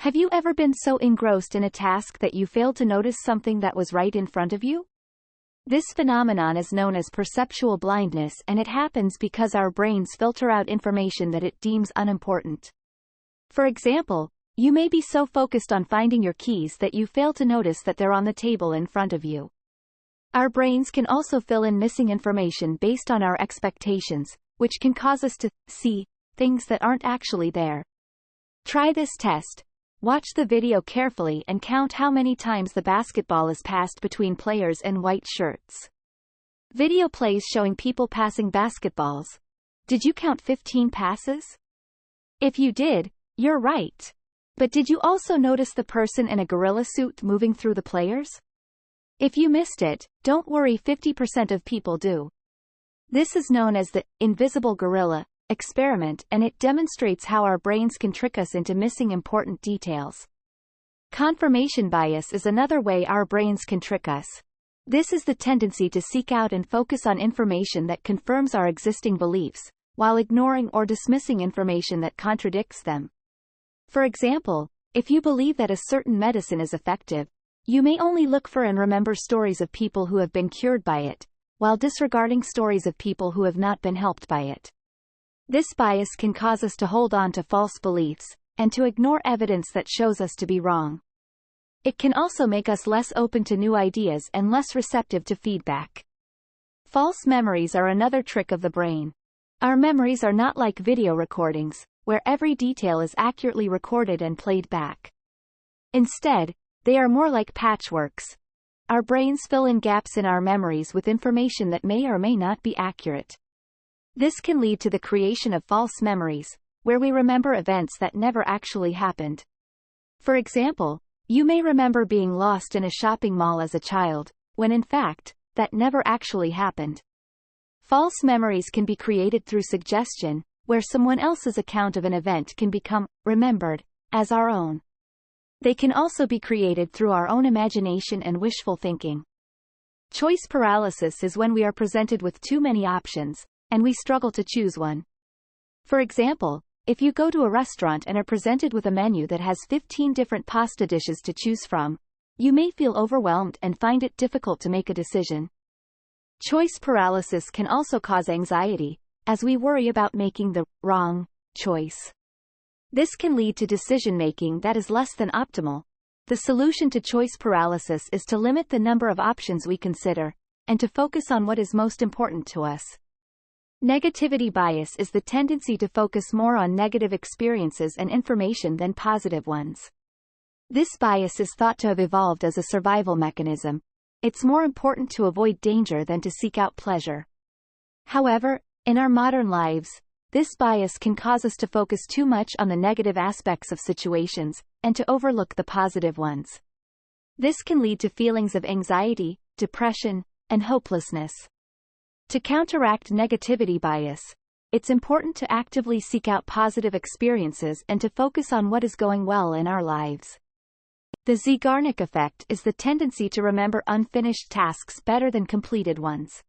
Have you ever been so engrossed in a task that you failed to notice something that was right in front of you? This phenomenon is known as perceptual blindness, and it happens because our brains filter out information that it deems unimportant. For example, you may be so focused on finding your keys that you fail to notice that they're on the table in front of you. Our brains can also fill in missing information based on our expectations, which can cause us to see things that aren't actually there. Try this test. Watch the video carefully and count how many times the basketball is passed between players in white shirts. Video plays showing people passing basketballs. Did you count 15 passes? If you did, you're right. But did you also notice the person in a gorilla suit moving through the players? If you missed it, don't worry, 50% of people do. This is known as the invisible gorilla experiment, and it demonstrates how our brains can trick us into missing important details. Confirmation bias is another way our brains can trick us. This is the tendency to seek out and focus on information that confirms our existing beliefs, while ignoring or dismissing information that contradicts them. For example, if you believe that a certain medicine is effective, you may only look for and remember stories of people who have been cured by it, while disregarding stories of people who have not been helped by it. This bias can cause us to hold on to false beliefs, and to ignore evidence that shows us to be wrong. It can also make us less open to new ideas and less receptive to feedback. False memories are another trick of the brain. Our memories are not like video recordings, where every detail is accurately recorded and played back. Instead, they are more like patchworks. Our brains fill in gaps in our memories with information that may or may not be accurate. This can lead to the creation of false memories, where we remember events that never actually happened. For example, you may remember being lost in a shopping mall as a child, when in fact, that never actually happened. False memories can be created through suggestion, where someone else's account of an event can become remembered as our own. They can also be created through our own imagination and wishful thinking. Choice paralysis is when we are presented with too many options, and we struggle to choose one. For example, if you go to a restaurant and are presented with a menu that has 15 different pasta dishes to choose from, you may feel overwhelmed and find it difficult to make a decision. Choice paralysis can also cause anxiety, as we worry about making the wrong choice. This can lead to decision-making that is less than optimal. The solution to choice paralysis is to limit the number of options we consider, and to focus on what is most important to us. Negativity bias is the tendency to focus more on negative experiences and information than positive ones. This bias is thought to have evolved as a survival mechanism. It's more important to avoid danger than to seek out pleasure. However, in our modern lives, this bias can cause us to focus too much on the negative aspects of situations, and to overlook the positive ones. This can lead to feelings of anxiety, depression, and hopelessness. To counteract negativity bias, it's important to actively seek out positive experiences and to focus on what is going well in our lives. The Zeigarnik effect is the tendency to remember unfinished tasks better than completed ones.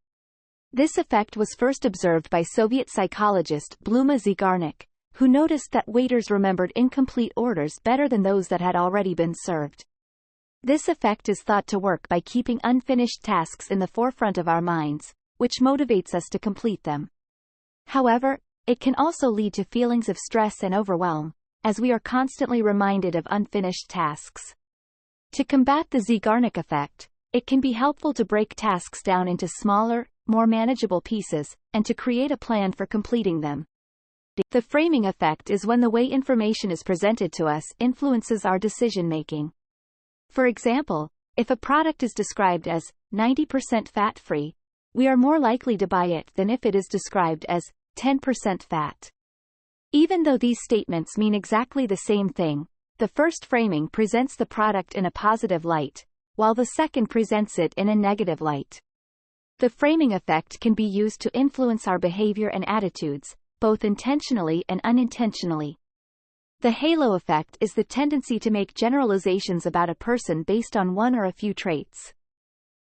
This effect was first observed by Soviet psychologist Bluma Zeigarnik, who noticed that waiters remembered incomplete orders better than those that had already been served. This effect is thought to work by keeping unfinished tasks in the forefront of our minds, which motivates us to complete them. However, it can also lead to feelings of stress and overwhelm, as we are constantly reminded of unfinished tasks. To combat the Zeigarnik effect, it can be helpful to break tasks down into smaller, more manageable pieces, and to create a plan for completing them. The framing effect is when the way information is presented to us influences our decision-making. For example, if a product is described as 90% fat-free, we are more likely to buy it than if it is described as 10% fat. Even though these statements mean exactly the same thing, the first framing presents the product in a positive light, while the second presents it in a negative light. The framing effect can be used to influence our behavior and attitudes, both intentionally and unintentionally. The halo effect is the tendency to make generalizations about a person based on one or a few traits.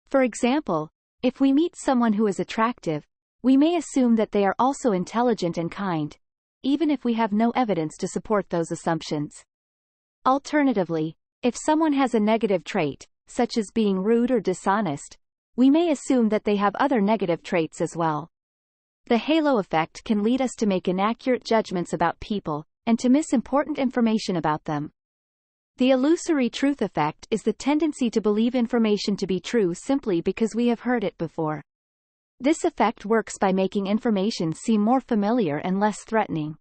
For example, if we meet someone who is attractive, we may assume that they are also intelligent and kind, even if we have no evidence to support those assumptions. Alternatively, if someone has a negative trait, such as being rude or dishonest, we may assume that they have other negative traits as well. The halo effect can lead us to make inaccurate judgments about people, and to miss important information about them. The illusory truth effect is the tendency to believe information to be true simply because we have heard it before. This effect works by making information seem more familiar and less threatening.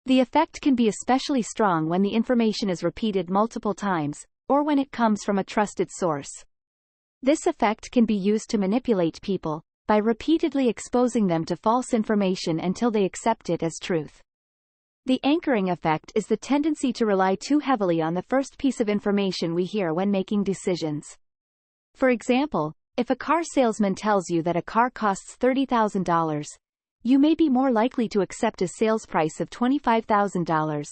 The effect can be especially strong when the information is repeated multiple times, or when it comes from a trusted source. This effect can be used to manipulate people, by repeatedly exposing them to false information until they accept it as truth. The anchoring effect is the tendency to rely too heavily on the first piece of information we hear when making decisions. For example, if a car salesman tells you that a car costs $30,000, you may be more likely to accept a sales price of $25,000,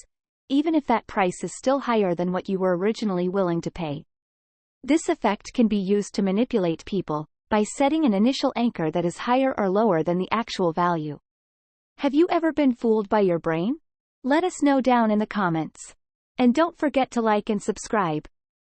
even if that price is still higher than what you were originally willing to pay. This effect can be used to manipulate people, by setting an initial anchor that is higher or lower than the actual value. Have you ever been fooled by your brain? Let us know down in the comments. And don't forget to like and subscribe.